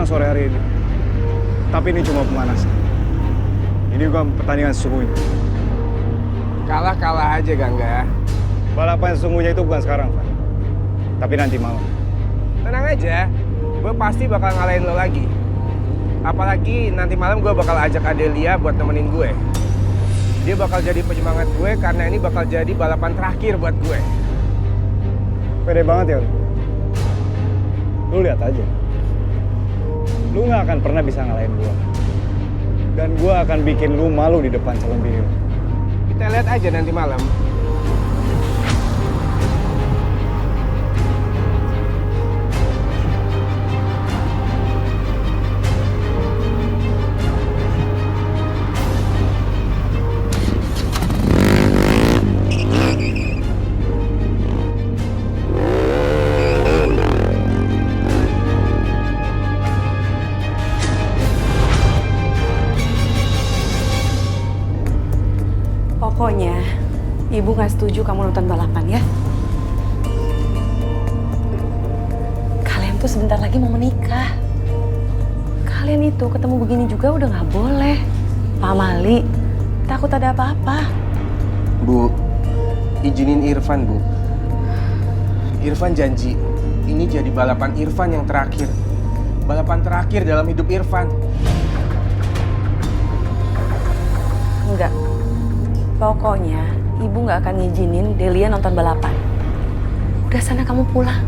menang sore hari ini. Tapi ini cuma pemanasan. Ini bukan pertandingan sesungguhnya. Kalah-kalah aja, Gangga. Balapan sesungguhnya itu bukan sekarang, Pak. Tapi nanti malam. Tenang aja, gue pasti bakal ngalahin lo lagi. Apalagi nanti malam gue bakal ajak Adelia buat nemenin gue. Dia bakal jadi penyemangat gue karena ini bakal jadi balapan terakhir buat gue. Pede banget ya lu. Lu lihat aja. Lu nggak akan pernah bisa ngalahin gua. Dan gua akan bikin lu malu di depan calon bini lu. Kita lihat aja nanti malam. Pokoknya, Ibu nggak setuju kamu nonton balapan ya. Kalian tuh sebentar lagi mau menikah. Kalian itu ketemu begini juga udah nggak boleh. Pak Mali, takut ada apa-apa. Bu, izinin Irfan, Bu. Irfan janji, ini jadi balapan Irfan yang terakhir. Balapan terakhir dalam hidup Irfan. Enggak. Pokoknya, Ibu nggak akan ngizinin Delia nonton balapan. Udah sana kamu pulang.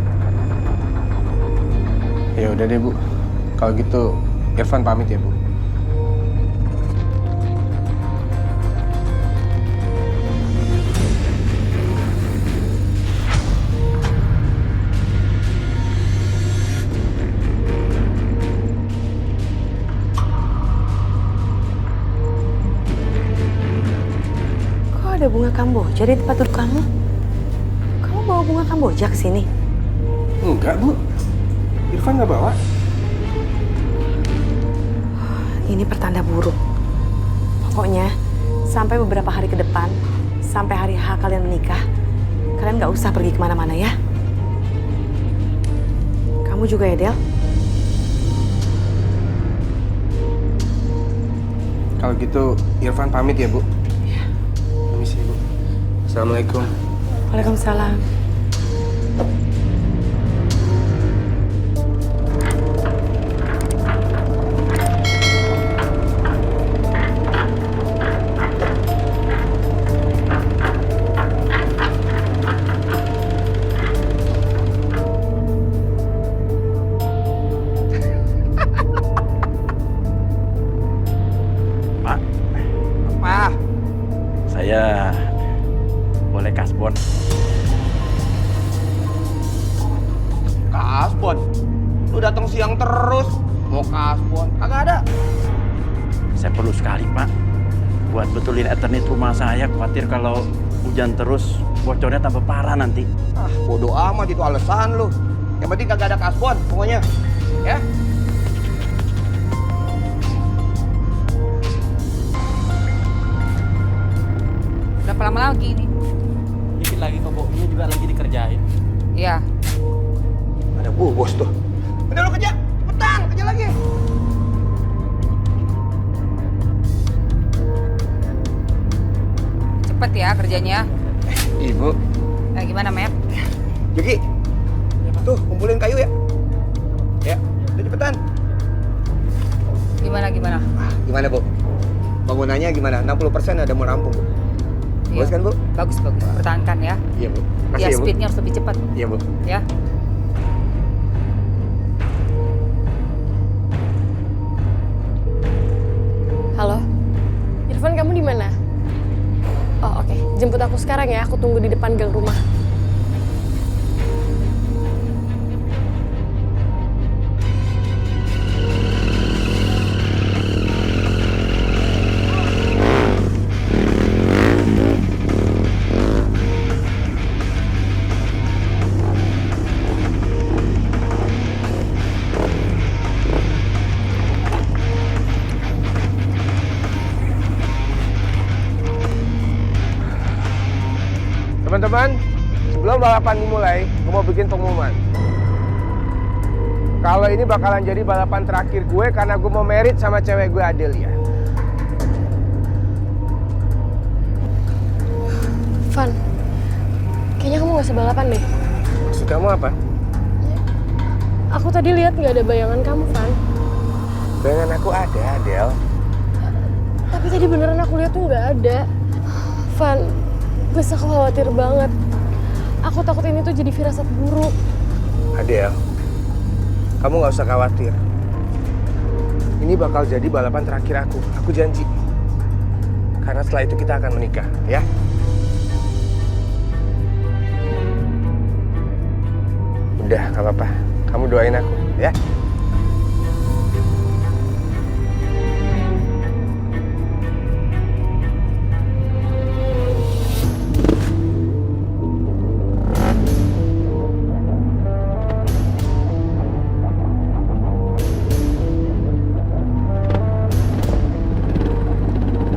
Ya udah deh, Bu. Kalau gitu, Irfan pamit ya, Bu. Ada bunga kamboja di tempat duduk kamu. Kamu bawa bunga kamboja ke sini? Enggak, Bu. Irfan nggak bawa. Ini pertanda buruk. Pokoknya, sampai beberapa hari ke depan, sampai hari H kalian menikah, kalian nggak usah pergi kemana-mana ya. Kamu juga ya, Del? Kalau gitu, Irfan pamit ya, Bu. Permisi, Bu. Assalamualaikum. Waalaikumsalam. Pak, Apa? saya boleh kasbon. Kasbon? Lu datang siang terus. Mau kasbon? Kagak ada. Saya perlu sekali, Pak. Buat betulin Ethernet rumah saya. Khawatir kalau hujan terus, bocornya tambah parah nanti. Ah, bodo amat itu alasan lu. Yang penting kagak ada kasbon, pokoknya. Ya? Berapa lama lagi ini? Dikit lagi kok, Bu. Ini juga lagi dikerjain. Iya. Ada bos tuh. Udah lu kerja, cepetan, kerja lagi. Cepet ya kerjanya. Ibu. Nah, gimana, Mep? Juki. Tuh, kumpulin kayu ya. Ya, udah cepetan. Gimana? Gimana, Bu? Bangunannya gimana? 60% ada mau rampung, Bu. Iya. Bagus kan, Bu? Bagus. Pertahankan ya. Iya, Bu. Ya, Makasih ya, Bu. speednya harus lebih cepat. Iya, Bu. Ya. Halo, Irfan kamu di mana? Oh oke, jemput aku sekarang ya. Aku tunggu di depan gang rumah. Teman-teman, sebelum balapan dimulai, gue mau bikin pengumuman. kalau ini bakalan jadi balapan terakhir gue karena gue mau merit sama cewek gue Adelia. Van, kayaknya kamu gak usah balapan deh. Maksud kamu apa? Aku tadi lihat nggak ada bayangan kamu, Van. Bayangan aku ada, Adel. Tapi tadi beneran aku lihat tuh nggak ada. Van, gue khawatir banget. Aku takut ini tuh jadi firasat buruk. Adel, kamu nggak usah khawatir. Ini bakal jadi balapan terakhir aku janji. Karena setelah itu kita akan menikah, ya? Udah, nggak apa-apa. Kamu doain aku, ya?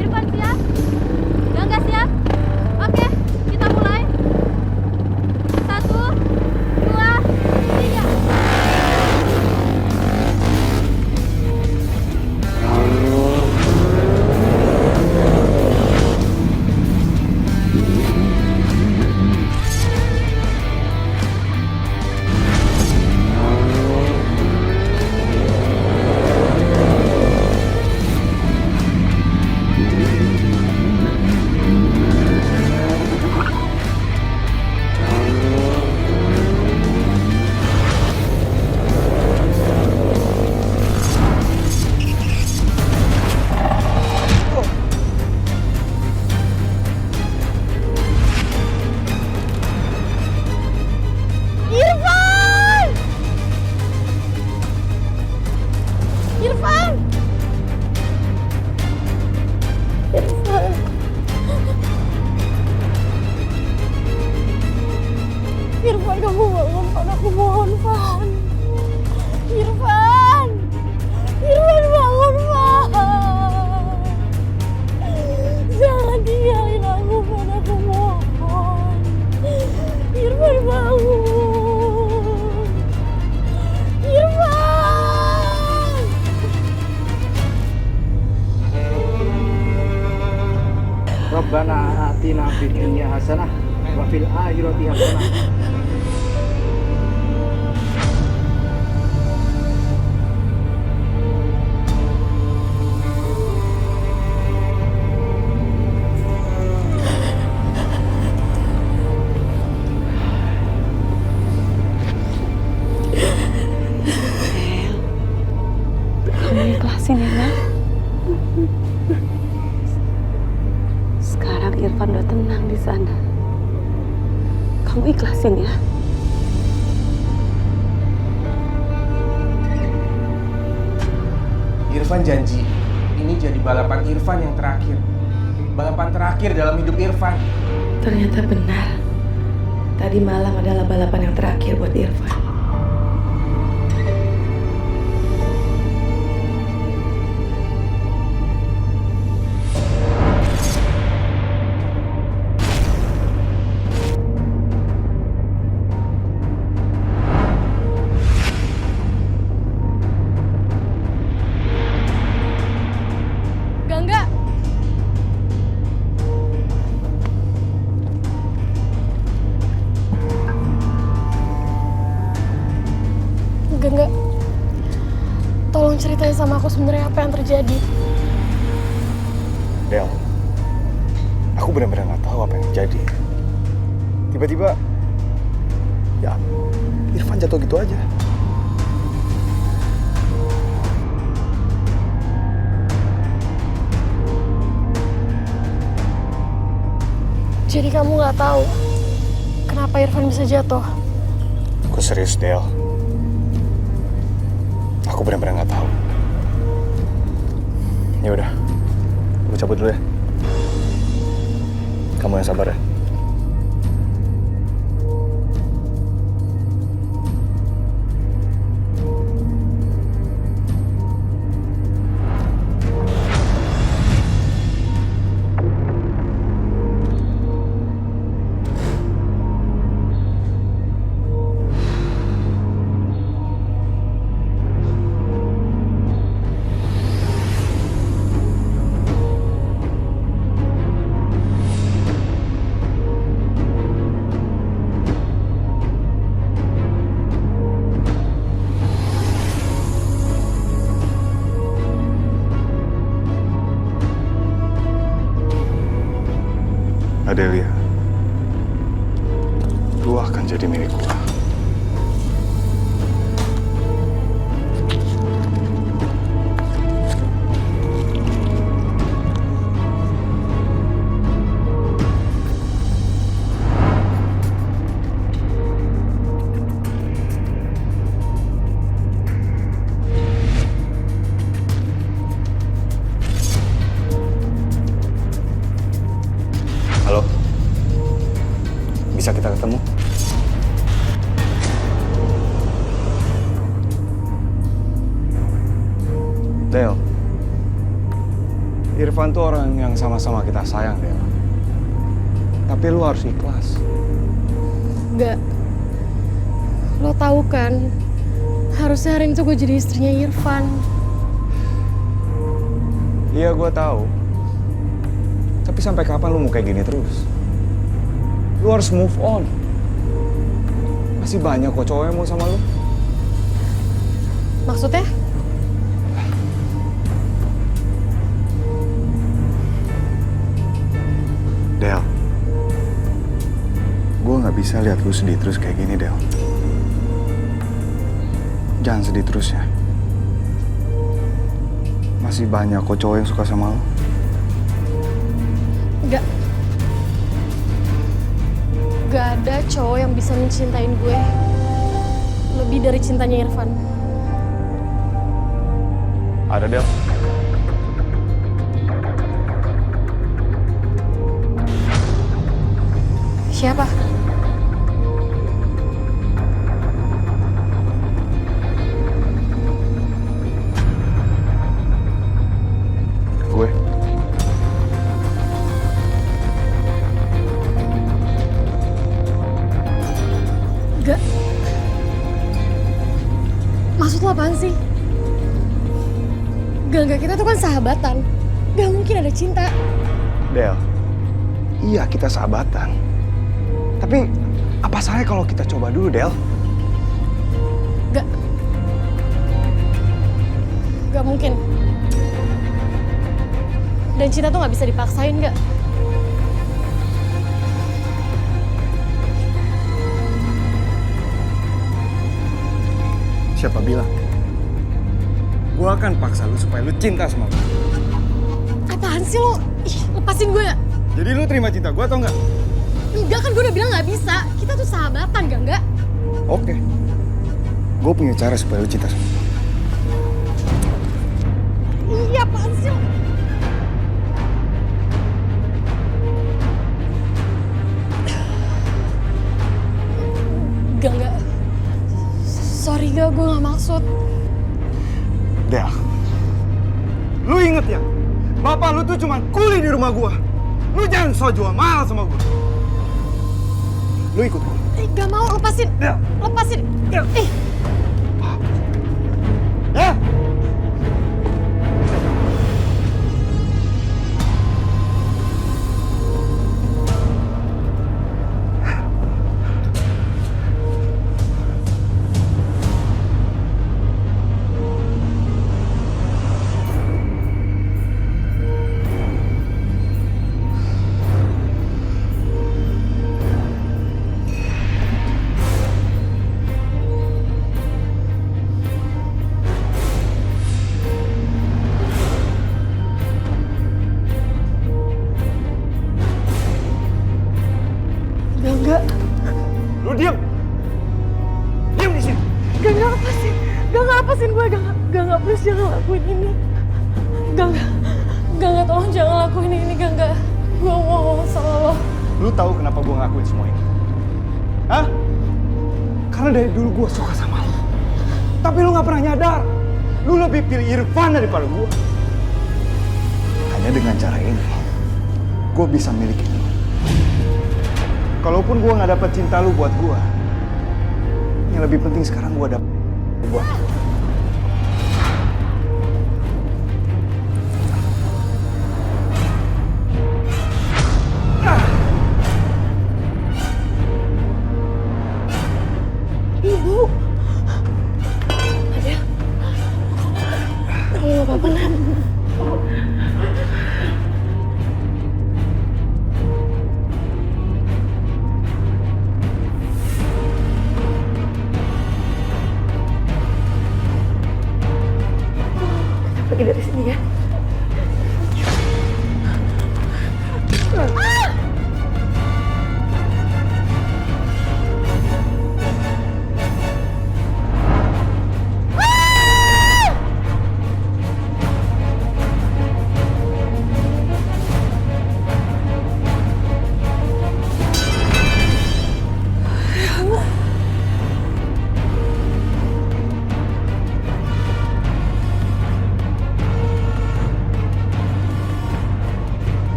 Irfan siap? Gangga siap? Oke, kita mulai. 1, 2, 3. Irfan! Irfan! Irfan! Irfan, kamu bangun, Van. Aku mohon, Van. Irfan! Irfan, bangun, Van. Jangan tinggalin aku, Van. Aku mohon. Irfan, bangun. Irfan! Rabbana atina fid dunya hasanah wa fil akhirati hasanah. Kamu ikhlasin ya, Nak. Sekarang Irfan udah tenang di sana. Kamu ikhlasin ya. Irfan janji, ini jadi balapan Irfan yang terakhir. Balapan terakhir dalam hidup Irfan. Ternyata benar. Tadi malam adalah balapan yang terakhir buat Irfan. Gangga! Gangga, tolong ceritain sama aku sebenarnya apa yang terjadi. Del, aku benar-benar nggak tahu apa yang terjadi. Tiba-tiba, ya Irfan jatuh gitu aja. Jadi kamu nggak tahu kenapa Irfan bisa jatuh? Aku serius, Del. Aku benar-benar nggak tahu. Ya udah, aku cabut dulu ya. Kamu yang sabar ya. Adelia, lu akan jadi milik gua. Halo? Bisa kita ketemu? Del, Irfan tuh orang yang sama-sama kita sayang, Del. Tapi lu harus ikhlas. Enggak. Lo tahu kan, harusnya hari itu gue jadi istrinya Irfan. Iya, gue tahu. Tapi sampai kapan lu mau kayak gini terus? Lu harus move on. Masih banyak kok cowok yang mau sama lu. Maksudnya? Del, gue nggak bisa lihat lu sedih terus kayak gini, Del. Jangan sedih terus ya. Masih banyak kok cowok yang suka sama lu. Enggak. Gak ada cowok yang bisa mencintain gue lebih dari cintanya Irfan. Ada, Del. Siapa? Gue. Enggak. Maksud lo apaan sih? Enggak, kita tuh kan sahabatan. Gak mungkin ada cinta. Del, iya kita sahabatan. Tapi apa salahnya kalau kita coba dulu, Del? Enggak. Gak mungkin. Dan cinta tuh gak bisa dipaksain, gak? Siapa bilang? Gue akan paksa lu supaya lu cinta sama gue. Apaan sih lo? Ih, lepasin gue gak? Jadi lu terima cinta gue atau enggak? Enggak kan, gue udah bilang gak bisa. Kita tuh sahabatan, enggak? Oke. Gue punya cara supaya lu cinta sama gue. Iya, apaan sih lo? Enggak. Sorry gak, gue gak maksud. Del, lu inget ya? Bapak lu tuh cuma kuli di rumah gue. Lu jangan so jual mahal sama gue. Lu ikut gue. Gak mau, lepasin. Del. Lepasin. Del. Ih. Ya? Enggak. Lu diam. Diam di sini. Gak lepasin. Gak lepasin gue. Gak, please jangan lakuin ini. Gak, tolong jangan lakuin ini. Gak. Gue mau sama lo. Lu tahu kenapa gue ngelakuin semua ini? Hah? Karena dari dulu gue suka sama lu. Tapi lu gak pernah nyadar. Lu lebih pilih Irfan daripada gue. Hanya dengan cara ini, gue bisa milikin lu. Kalaupun gue gak dapet cinta lu buat gue, yang lebih penting sekarang gue dapet buat lu. Ibu. Ada. Kamu gak apa-apa, Nan?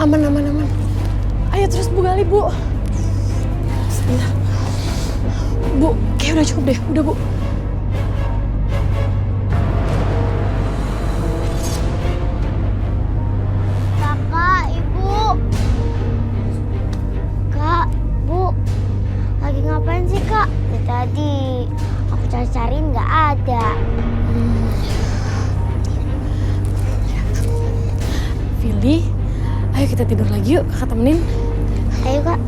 Aman. Ayo terus Bu Gali, Bu. Sebentar. Bu, kayak udah cukup deh. Udah, Bu. Kakak, Ibu. Kak, Bu. Lagi ngapain sih, Kak? Dari tadi aku cari-cariin nggak ada. Vili, ayo kita tidur lagi yuk. Kakak temenin. Ayo, Kak.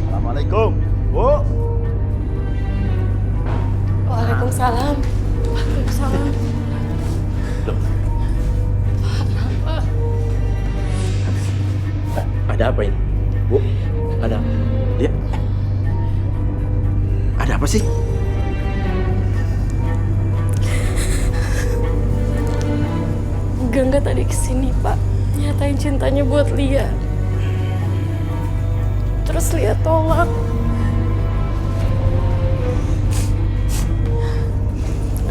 Assalamualaikum, Bu. Waalaikumsalam. Waalaikumsalam. Ada apa ini? Bu, ada apa? Ya. Ada apa sih? Gangga tadi kesini, Pak. Nyatain cintanya buat Lia. Terus Lia tolak.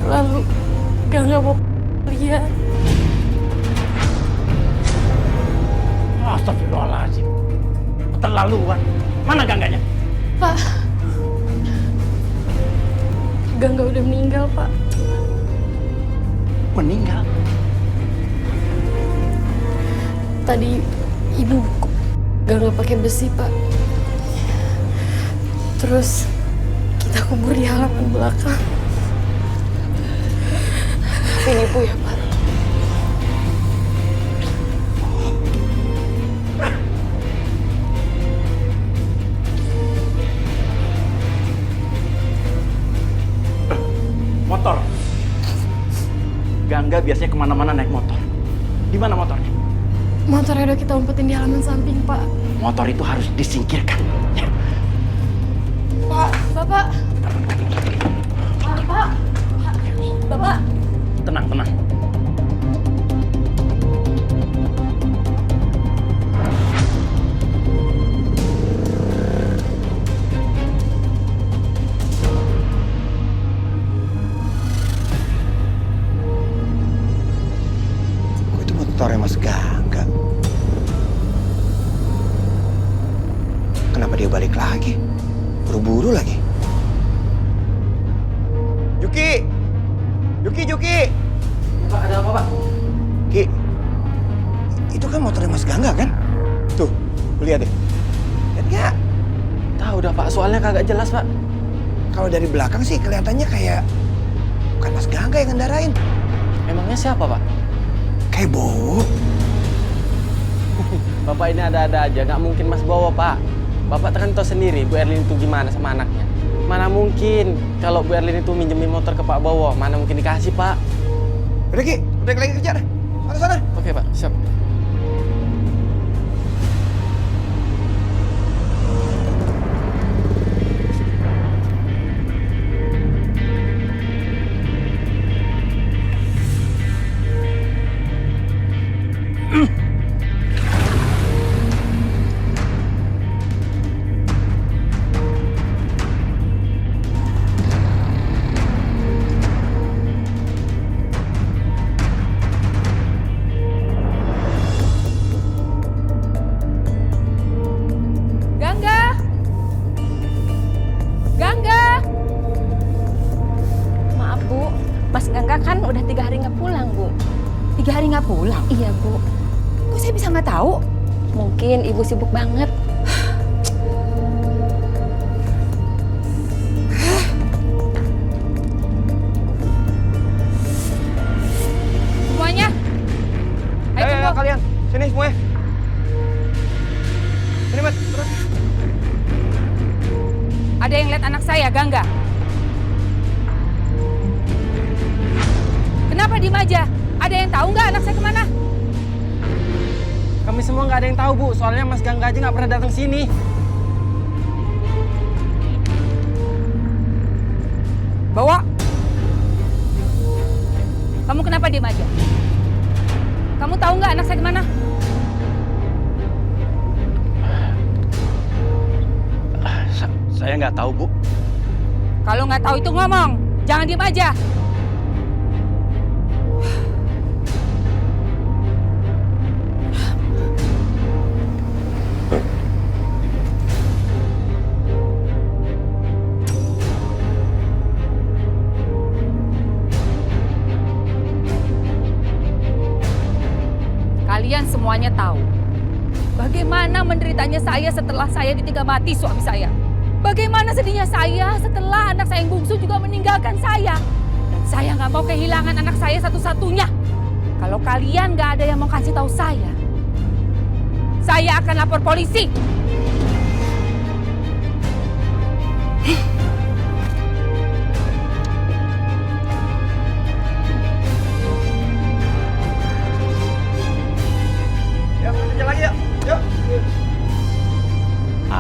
Lalu Gangga mau Lia. Astagfirullahaladzim. Keterlaluan. Mana Gangganya? Pak. Gangga udah meninggal, Pak. Meninggal. Tadi ibu Gangga pakai besi, Pak. Terus kita kubur di halaman belakang. Maafin ibu ya, Pak. Motor. Gangga biasanya kemana-mana naik motor. Di mana motornya? Motornya udah kita umpetin di halaman samping, Pak. Motor itu harus disingkirkan. Ya. Pak, Bapak. Bapak. Bapak. Tenang. Itu motornya Mas Gangga. Kenapa dia balik lagi? Buru-buru lagi. Juki! Pak, ada apa, Pak? Ki, itu kan motornya Mas Gangga kan? Tuh, lu lihat deh. Lihat nggak? Tahu dah, Pak. Soalnya kagak jelas, Pak. Kalau dari belakang sih kelihatannya kayak bukan Mas Gangga yang ngendarain. Emangnya siapa, Pak? Kayak Bowo. Bapak ini ada-ada aja, nggak mungkin Mas bawa, Pak. Bapak kan tahu sendiri Bu Erlin itu gimana sama anaknya. Mana mungkin kalau Bu Erlin itu minjemin motor ke Pak Bowo, mana mungkin dikasih, Pak. Udah Ki, udah lagi kerja deh. Sana. Oke, Pak, siap. Gangga! Maaf, Bu. Mas Gangga kan udah 3 hari nggak pulang, Bu. 3 hari nggak pulang? Iya, Bu. Kok saya bisa nggak tahu? Mungkin Ibu sibuk banget. Semuanya? Ayo tunggu. Kalian, sini semuanya. Sini, Mas, terus. Ada yang lihat anak saya, Gangga? Kenapa diem aja? Ada yang tahu nggak anak saya kemana? Kami semua nggak ada yang tahu, Bu. Soalnya Mas Gangga aja nggak pernah datang sini. Bawa. Kamu kenapa diem aja? Kamu tahu nggak anak saya kemana? Saya nggak tahu, Bu. Kalau nggak tahu itu ngomong, jangan diem aja. Kalian semuanya tahu bagaimana menderitanya saya setelah saya ditinggal mati suami saya. Bagaimana sedihnya saya setelah anak saya yang bungsu juga meninggalkan saya. Dan saya nggak mau kehilangan anak saya satu-satunya. Kalau kalian nggak ada yang mau kasih tahu saya akan lapor polisi.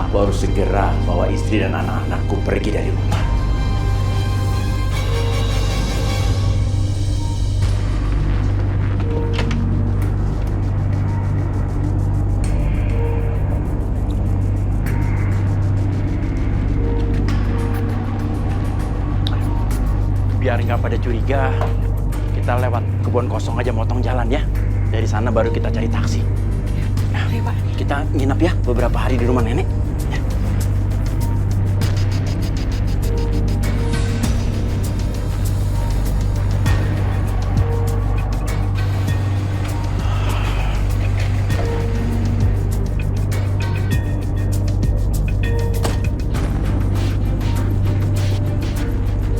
Aku harus segera bawa istri dan anak-anakku pergi dari rumah. Biar nggak pada curiga, kita lewat kebun kosong aja motong jalan ya. Dari sana baru kita cari taksi. Nah, kita nginep ya beberapa hari di rumah nenek.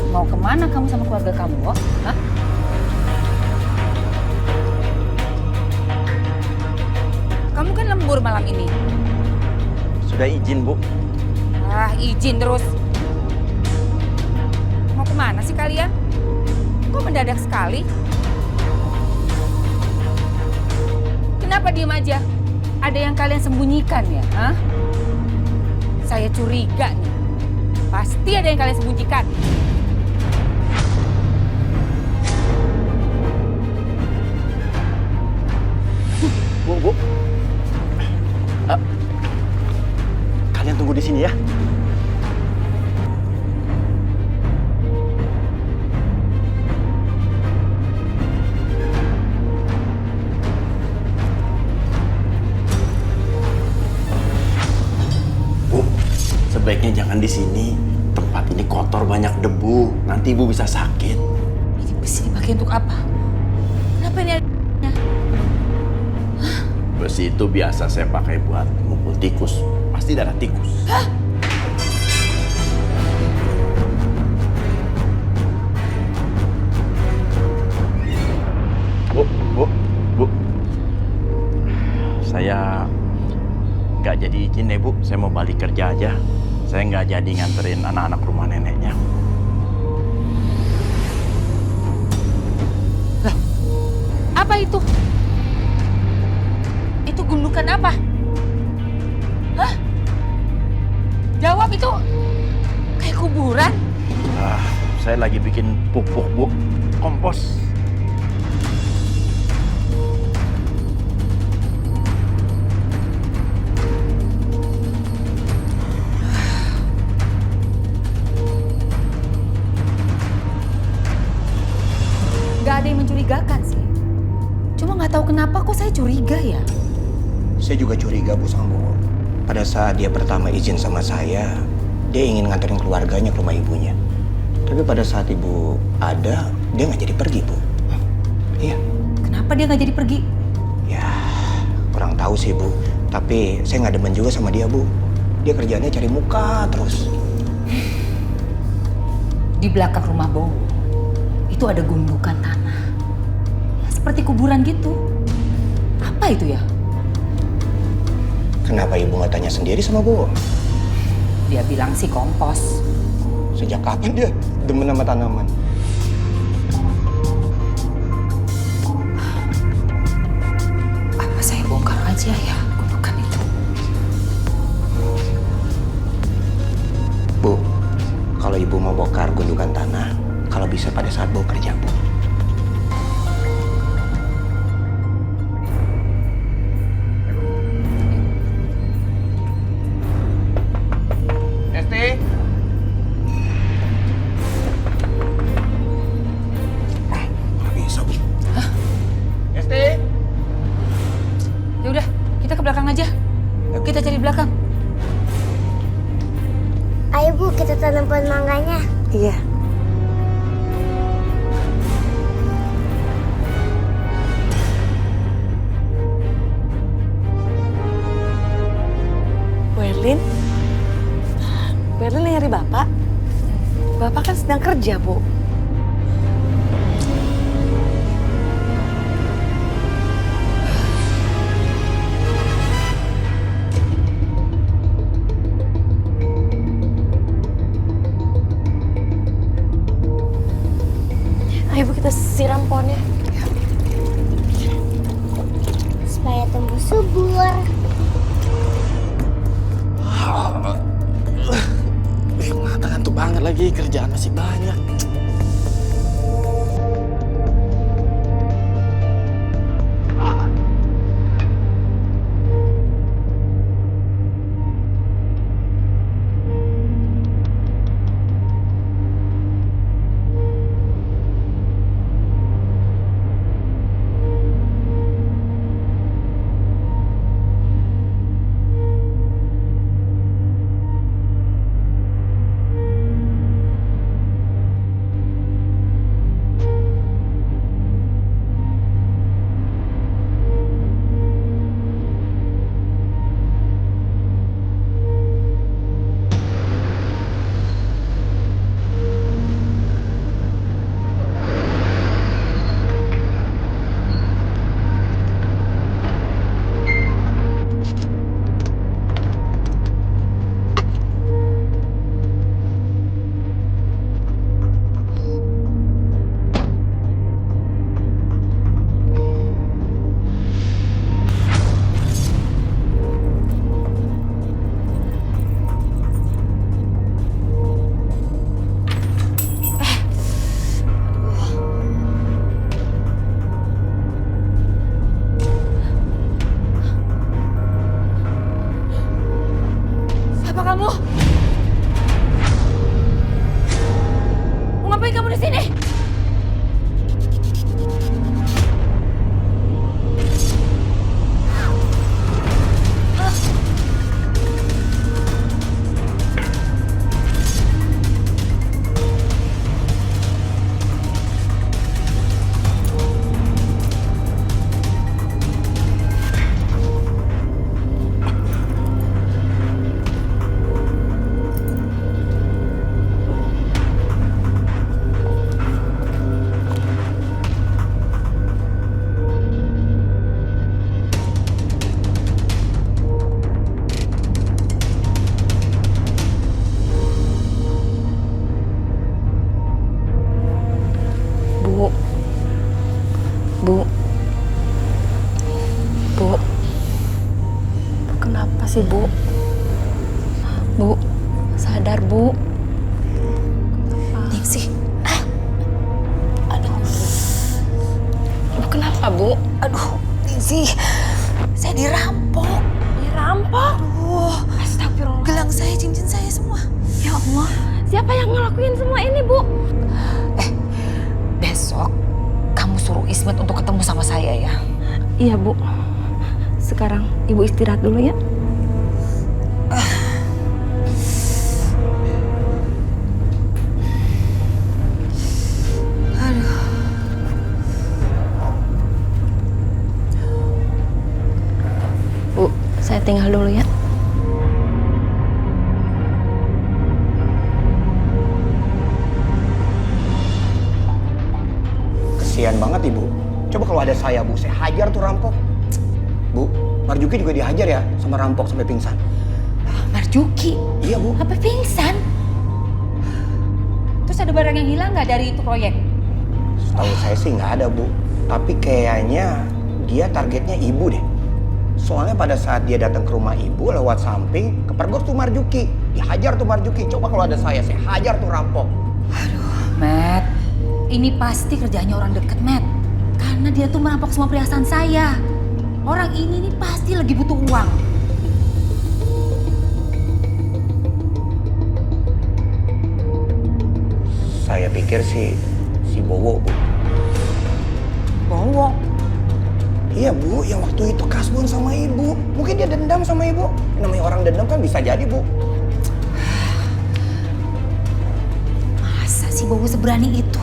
Mau kemana kamu sama keluarga kamu, Wok? Hah? Kamu kan lembur malam ini. Sudah izin, Bu. Ah, izin terus. Mau kemana sih kalian? Kok mendadak sekali? Kenapa diem aja? Ada yang kalian sembunyikan ya? Hah? Saya curiga nih. Pasti ada yang kalian sembunyikan. Bu. Kalian tunggu di sini ya. Bu, sebaiknya jangan di sini. Tempat ini kotor, banyak debu. Nanti ibu bisa sakit. Ini besi dipakai untuk apa? Kenapa ini ada? Besi itu biasa saya pakai buat mukul tikus. Pasti darah tikus. Hah? Bu. Saya nggak jadi izin deh, Bu. Saya mau balik kerja aja. Saya nggak jadi nganterin anak-anak rumah neneknya. Lah, apa itu? Itu gundukan apa? Hah? Jawab, itu kayak kuburan. Saya lagi bikin pupuk, Bu. Kompos. Gak ada yang mencurigakan sih. Cuma nggak tahu kenapa kok saya curiga ya. Saya juga curiga, Bu, sama Bu. Pada saat dia pertama izin sama saya, dia ingin nganterin keluarganya ke rumah ibunya. Tapi pada saat ibu ada, dia nggak jadi pergi, Bu. Iya. Kenapa dia nggak jadi pergi? Ya, kurang tahu sih, Bu. Tapi saya nggak demen juga sama dia, Bu. Dia kerjaannya cari muka terus. Di belakang rumah Bowo itu ada gundukan tanah. Seperti kuburan gitu. Apa itu ya? Kenapa ibu nggak tanya sendiri sama Bu? Dia bilang sih kompos. Sejak kapan dia demen sama tanaman? Apa saya bongkar aja ya gundukan itu? Bu, kalau ibu mau bongkar gundukan tanah, kalau bisa pada saat Bu kerja, Bu. belakang aja. Yuk kita cari belakang. Ayo Bu, kita tanam pohon mangganya. Iya. Bu Erlin nyari Bapak. Bapak kan sedang kerja, Bu. Ayo Bu, kita siram pohonnya. Supaya tumbuh subur. Mata ngantuk banget lagi, kerjaan masih banyak. Kamu? Mau ngapain kamu di sini? Bu, kenapa sih Bu? Bu, sadar Bu. Ningsih, Aduh, Bu kenapa Bu? Aduh, Ningsih, saya dirampok. Dirampok? Aduh, astagfirullah. Gelang saya, cincin saya semua. Ya Allah, siapa yang ngelakuin semua ini Bu? besok kamu suruh Ismet untuk ketemu sama saya ya. Iya Bu, sekarang Ibu istirahat dulu ya. Bu, saya tinggal dulu ya. Kasihan banget Ibu. Coba kalau ada saya Bu, saya hajar tuh rampok. Bu, Marjuki juga dihajar ya sama rampok sampai pingsan. Marjuki? Iya Bu. Apa pingsan? Terus ada barang yang hilang nggak dari itu proyek? Setahu saya sih nggak ada Bu. Tapi kayaknya dia targetnya Ibu deh. Soalnya pada saat dia datang ke rumah Ibu lewat samping, kepergok tuh Marjuki. Dihajar tuh Marjuki. Coba kalau ada saya hajar tuh rampok. Matt, ini pasti kerjanya orang deket, Matt. Karena dia tuh merampok semua perhiasan saya. Orang ini nih pasti lagi butuh uang. Saya pikir sih si Bowo Bu. Bowo? Iya Bu, yang waktu itu kasbon sama ibu. Mungkin dia dendam sama ibu. Namanya orang dendam kan bisa jadi Bu. Masa sih Bowo seberani itu?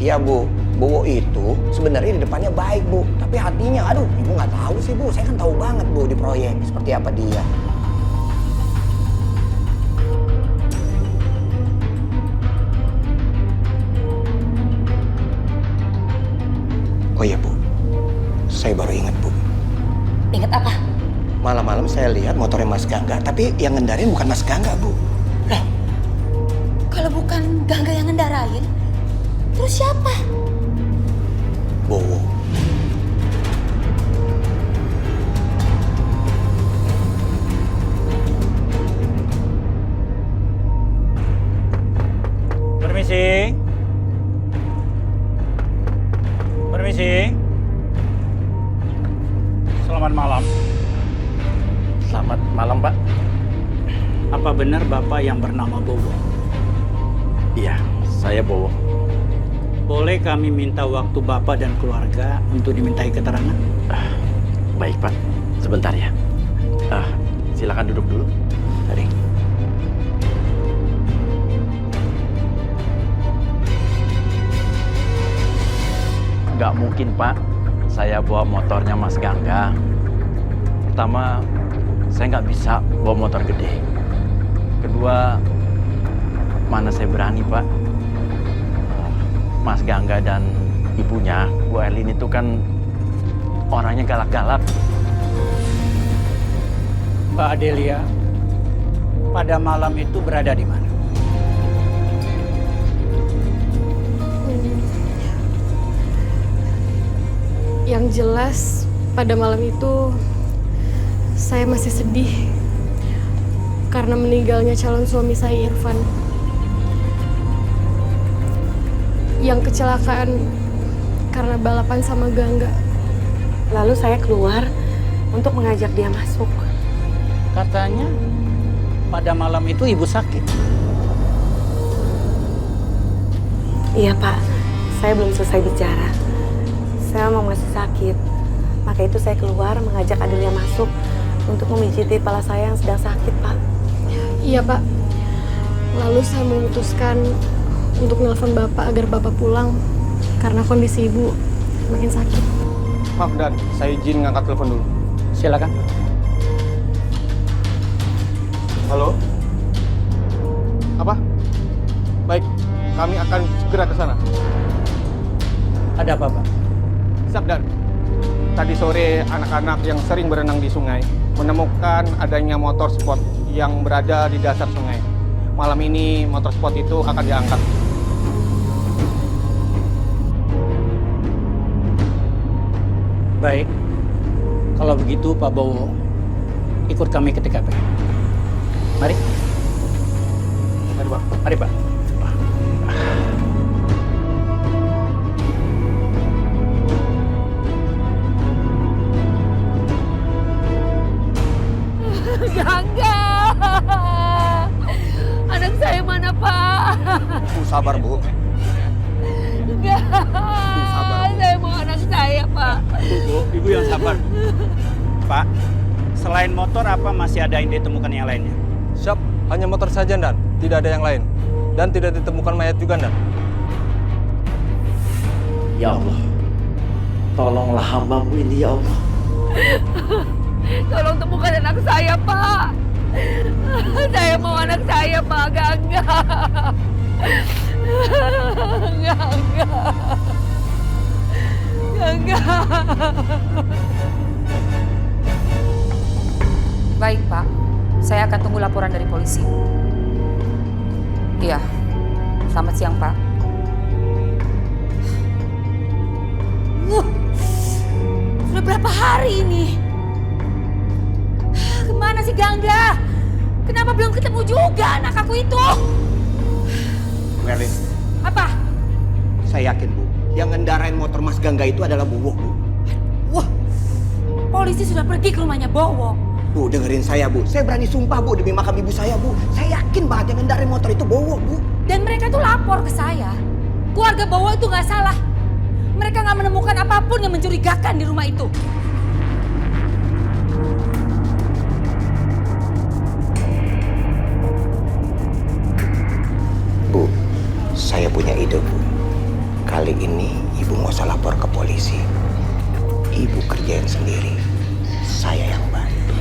Iya Bu, Bowo itu sebenarnya di depannya baik Bu. Tapi hatinya, aduh ibu nggak tahu sih Bu. Saya kan tahu banget Bu di proyek seperti apa dia. Oh iya Bu, saya baru ingat Bu. Ingat apa? Malam-malam saya lihat motornya Mas Gangga, tapi yang ngendarin bukan Mas Gangga Bu. Loh, kalau bukan Gangga yang ngendarain, terus siapa? Bowo. Permisi. Permisi. Selamat malam. Selamat malam, Pak. Apa benar Bapak yang bernama Bowo? Iya, saya Bowo. Boleh kami minta waktu Bapak dan keluarga untuk dimintai keterangan? Baik, Pak. Sebentar ya. Silakan duduk dulu. Mari. Nggak mungkin, Pak. Saya bawa motornya Mas Gangga. Pertama, saya nggak bisa bawa motor gede. Kedua, mana saya berani, Pak. Mas Gangga dan ibunya, Bu Erlin itu kan orangnya galak-galak. Mbak Adelia, pada malam itu berada di mana? Yang jelas pada malam itu saya masih sedih karena meninggalnya calon suami saya Irfan. Yang kecelakaan karena balapan sama Gangga. Lalu saya keluar untuk mengajak dia masuk. Katanya pada malam itu ibu sakit. Iya Pak, saya belum selesai bicara. Saya mau masih sakit. Maka itu saya keluar mengajak Adelia masuk untuk memijiti kepala saya yang sedang sakit, Pak. Iya Pak. Lalu saya memutuskan untuk nelpon Bapak agar Bapak pulang karena kondisi Ibu makin sakit. Maaf Dan, saya izin ngangkat telepon dulu. Silakan. Halo? Apa? Baik, kami akan segera ke sana. Ada apa, Pak? Siap Dan. Tadi sore anak-anak yang sering berenang di sungai menemukan adanya motor sport yang berada di dasar sungai. Malam ini motor sport itu akan diangkat. Baik. Kalau begitu Pak Bowo, ikut kami ke TKP. Mari. Mari Pak. Mari Pak. Gangga! Anak saya mana, Pak? Bu, sabar Bu. Enggak. Saya mau anak saya, Pak. Bu, Ibu yang sabar. Pak, selain motor apa masih ada yang ditemukan yang lainnya? Siap, hanya motor saja Dan, tidak ada yang lain. Dan tidak ditemukan mayat juga Dan. Ya Allah, tolonglah hamba-Mu ini ya Allah. Tolong temukan anak saya, Pak. Saya mau anak saya, Pak. Gangga. Gangga. Baik, Pak. Saya akan tunggu laporan dari polisi. Iya. Selamat siang, Pak. Sudah berapa hari ini? Kemana sih Gangga? Kenapa belum ketemu juga anak aku itu? Bu Erlin, Apa? saya yakin Bu, yang ngendarain motor Mas Gangga itu adalah Bowo Bu. Wah, polisi sudah pergi ke rumahnya Bowo. Bu, dengerin saya Bu. Saya berani sumpah Bu demi makam ibu saya Bu. Saya yakin banget yang ngendarain motor itu Bowo Bu. Dan mereka tuh lapor ke saya. Keluarga Bowo itu nggak salah. Mereka nggak menemukan apapun yang mencurigakan di rumah itu. Bu, saya punya ide, Bu. Kali ini Ibu nggak usah lapor ke polisi. Ibu kerjain sendiri. Saya yang bantu.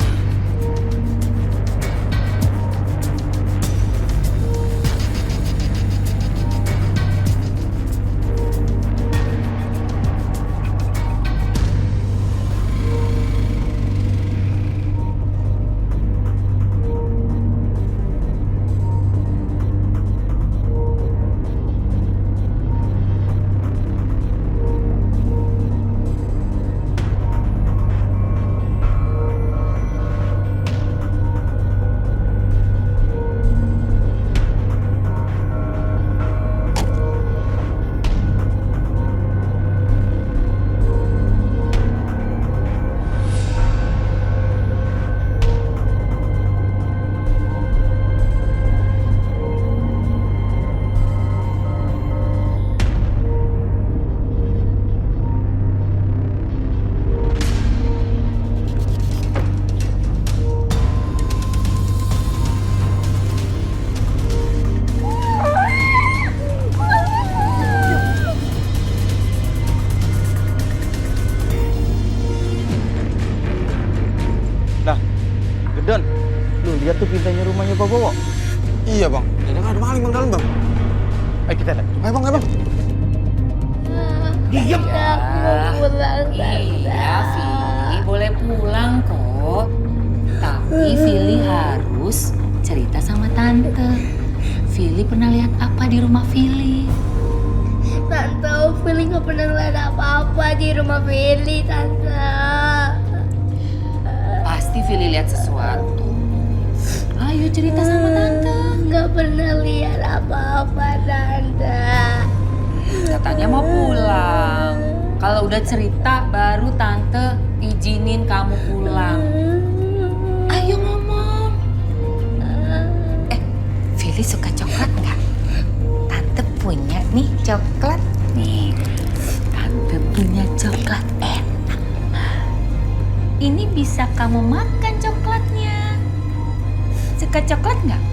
Gedon, lu lihat tuh pintanya rumahnya Pak Bowo. Iya bang, jangan ada maling bang dalam bang. Ayo kita lihat. Ayo bang, ayo bang. Diam. Aku mau pulang. Iya, Vili boleh pulang kok. Tapi Vili harus cerita sama tante. Vili pernah lihat apa di rumah Vili? Tante, Vili nggak pernah lihat apa-apa di rumah Vili, Tante. Pasti Vili lihat sesuatu. Ayo cerita sama tante. Nggak pernah lihat apa-apa, Tante. Katanya mau pulang. Kalau udah cerita baru tante izinin kamu pulang. Ayo ngomong. Vili suka coklat nggak? Tante punya nih coklat. Nih, tante punya coklat enak. Ini bisa kamu makan coklatnya. Suka coklat nggak?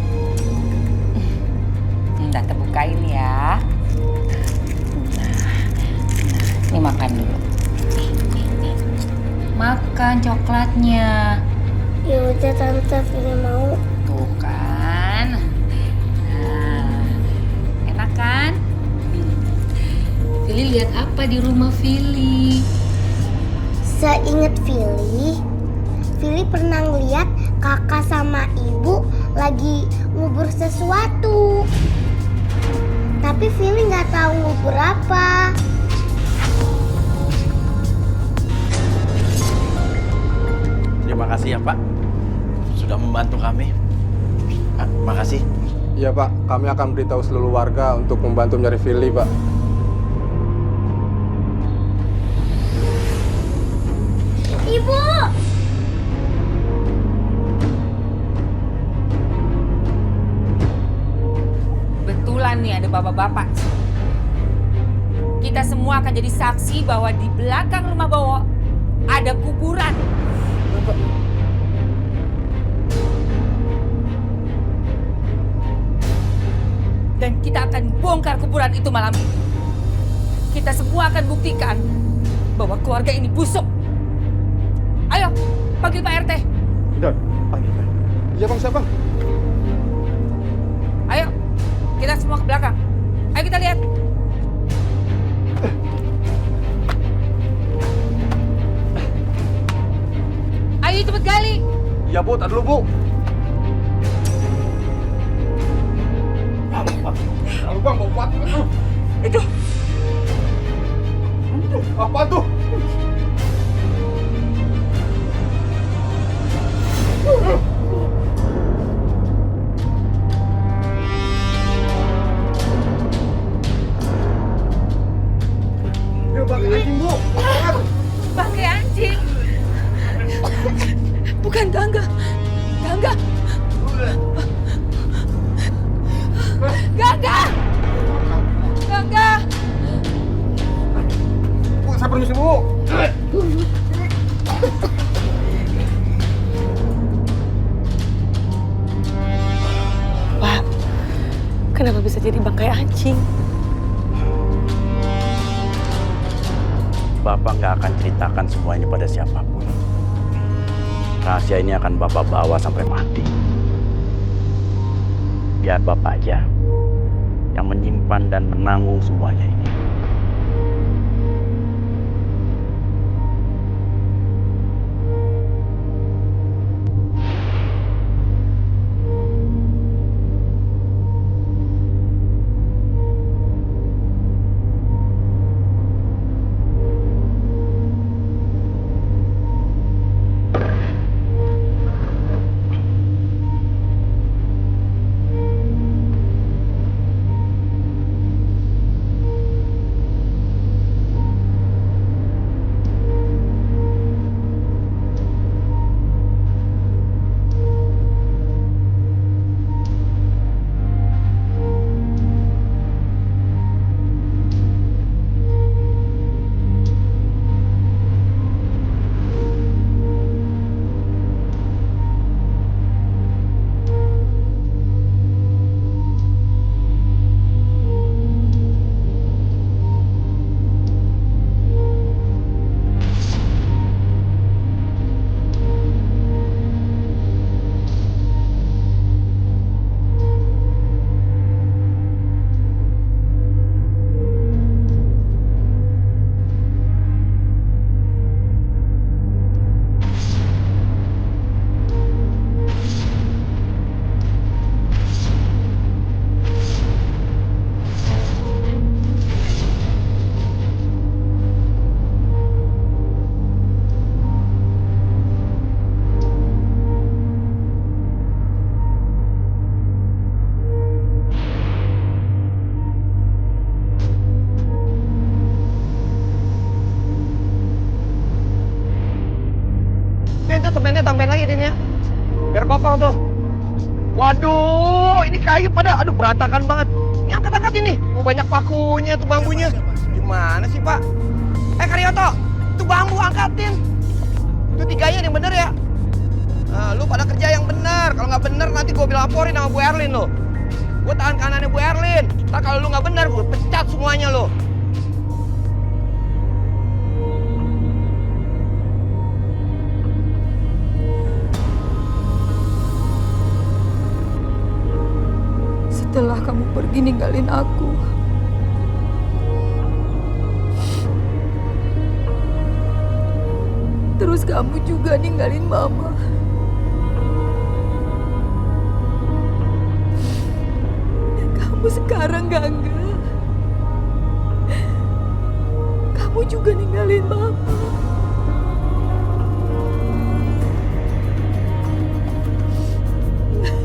Tante bukain ya. Ini makan dulu. Nih. Makan coklatnya. Ya udah Tante, Vili mau. Tuh kan. Nah, enak kan? Vili lihat apa di rumah Vili? Seingat Vili pernah ngeliat kakak sama ibu lagi ngubur sesuatu. Tapi Vili nggak tahu ngubur apa. Terima kasih ya Pak, sudah membantu kami. Pak, makasih. Iya Pak, kami akan beritahu seluruh warga untuk membantu mencari Vili Pak. Ibu! Betulan nih ada bapak-bapak. Kita semua akan jadi saksi bahwa di belakang rumah Bowo ada kuburan. Dan kita akan bongkar kuburan itu malam ini. Kita semua akan buktikan bahwa keluarga ini busuk. Ayo, panggil Pak RT. Don, panggil Pak. Iya bang, siapa? Ayo, kita semua ke belakang. Ayo kita lihat. Ayo cepet gali. Iya Bu, tak dulu Bu. Lalu bang, mau kuat. Itu. Apa tuh? Bangkai anjing, Bu. Bangkai anjing. Bukan Gangga. Gangga. Gangga. Gangga. permisi, Bu. Pak, kenapa bisa jadi bangkai anjing? Bapak nggak akan ceritakan semua ini pada siapapun. Rahasia ini akan Bapak bawa sampai mati. Biar Bapak aja yang menyimpan dan menanggung semuanya ini. Tambahin lagi Din ya. Biar kopong tuh. Waduh, ini kayu pada berantakan banget. Ini angkat-angkat ini. Banyak pakunya tuh bambunya. Gimana sih, Pak? Karyoto, itu bambu angkatin. Itu tiganya yang bener ya. Nah, lu pada kerja yang bener. Kalau nggak bener nanti gue laporin sama Bu Erlin lo. Gue tahan kanannya Bu Erlin. Ntar kalau lu nggak bener, gue pecat semuanya lo. Setelah kamu pergi ninggalin aku, terus kamu juga ninggalin Mama. Dan kamu sekarang Gangga, kamu juga ninggalin Mama.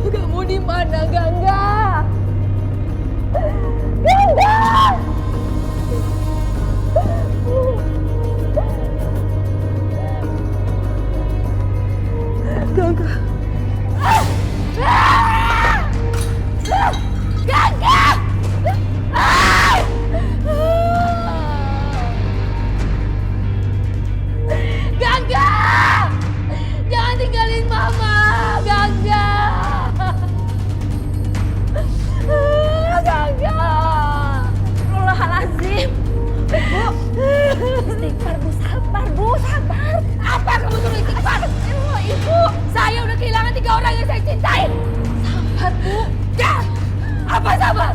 Kamu di mana, Gangga? Gangga! Gangga! Gangga! Gangga! Jangan tinggalin Mama, Gangga! Gangga! Astagfirullahaladzim. Bu, istighfar Bu, sabar Bu, sabar. Apa kamu suruh istighfar? Ibu, saya udah kehilangan 3 orang yang saya cintai. Sabar Bu. Ya, apa sabar?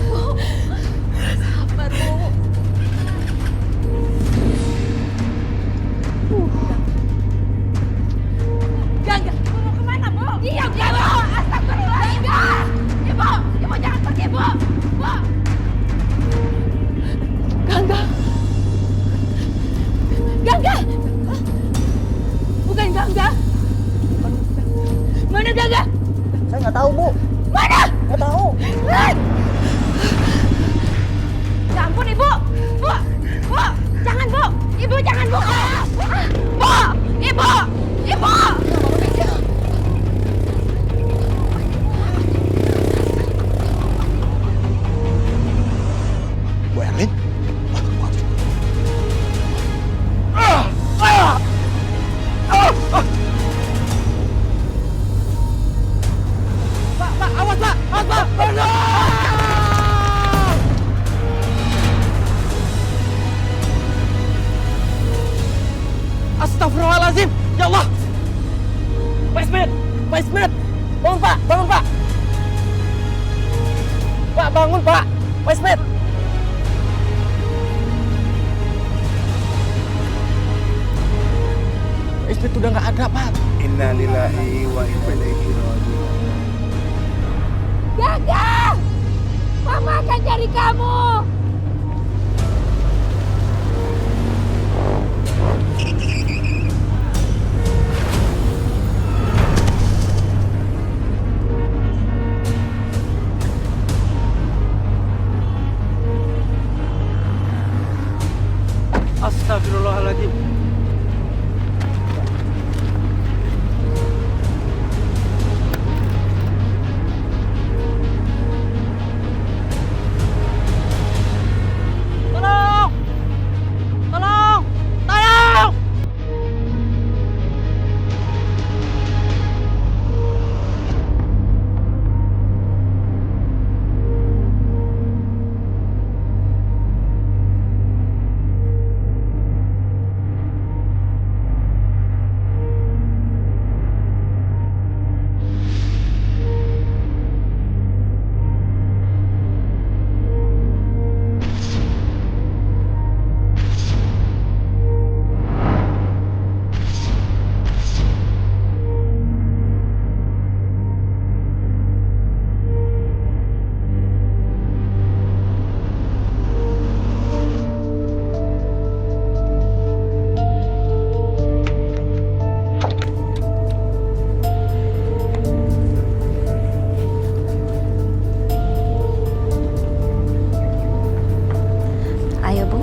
Bu, sabar Bu. Gangga, mau kemana Bu? Diam, Bu. Astagfirullahaladzim. Ibu jangan pergi, Bu. Bu. Gangga. Gangga. Bukan Gangga. Mana Gangga? Saya nggak tahu, Bu. Mana? Nggak tahu. Ya ampun, Ibu. Bu. Bu. Jangan, Bu. Ibu jangan, Bu. Bu. Ibu. Ibu. Bu Erlin? Pak Ismet! Bangun Pak! Bangun Pak! Pak bangun Pak! Pak Ismet! Pak Ismet udah nggak ada Pak. Innalillahi wa inna ilaihi raji'un. Gangga! Mama akan cari kamu! Astagfirullahaladzim. Tolong! Tolong! Tolong! Ayo, Bu.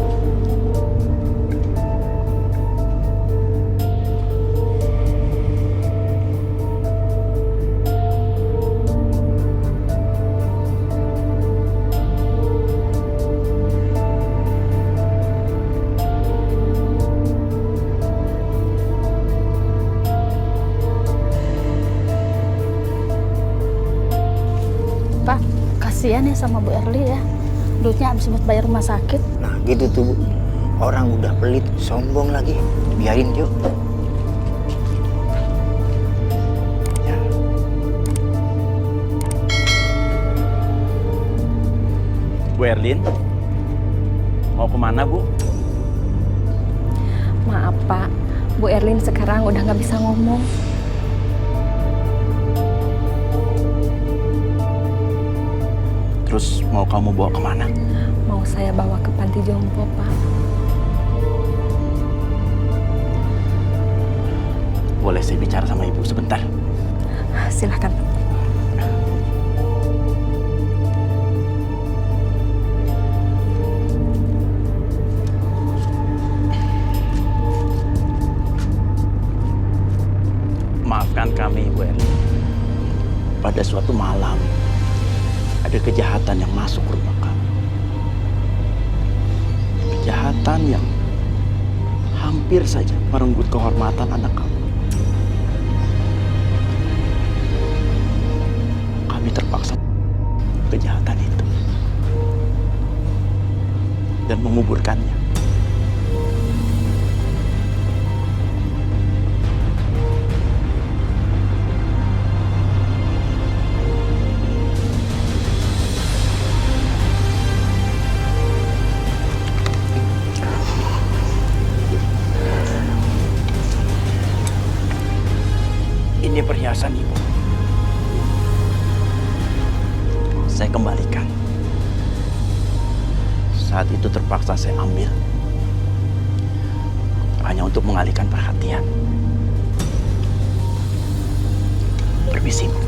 Pak, kasihan ya sama Bu Erli ya. Duitnya habis buat bayar rumah sakit. Nah gitu tuh Bu. Orang udah pelit, sombong lagi. Biarin yuk. Bu Erlin, mau kemana Bu? Maaf Pak, Bu Erlin sekarang udah nggak bisa ngomong. Terus mau kamu bawa kemana? Mau saya bawa ke panti jompo Pak. Boleh saya bicara sama Ibu sebentar? Silahkan Pak. Maafkan kami, Bu Erlin. Pada suatu malam, ada kejahatan yang masuk ke rumah kamu. Kejahatan yang hampir saja merenggut kehormatan anak kamu. Kami terpaksa kejahatan itu dan menguburkannya. Ini perhiasan Ibu. Saya kembalikan. Saat itu terpaksa saya ambil. Hanya untuk mengalihkan perhatian. Permisi, Bu.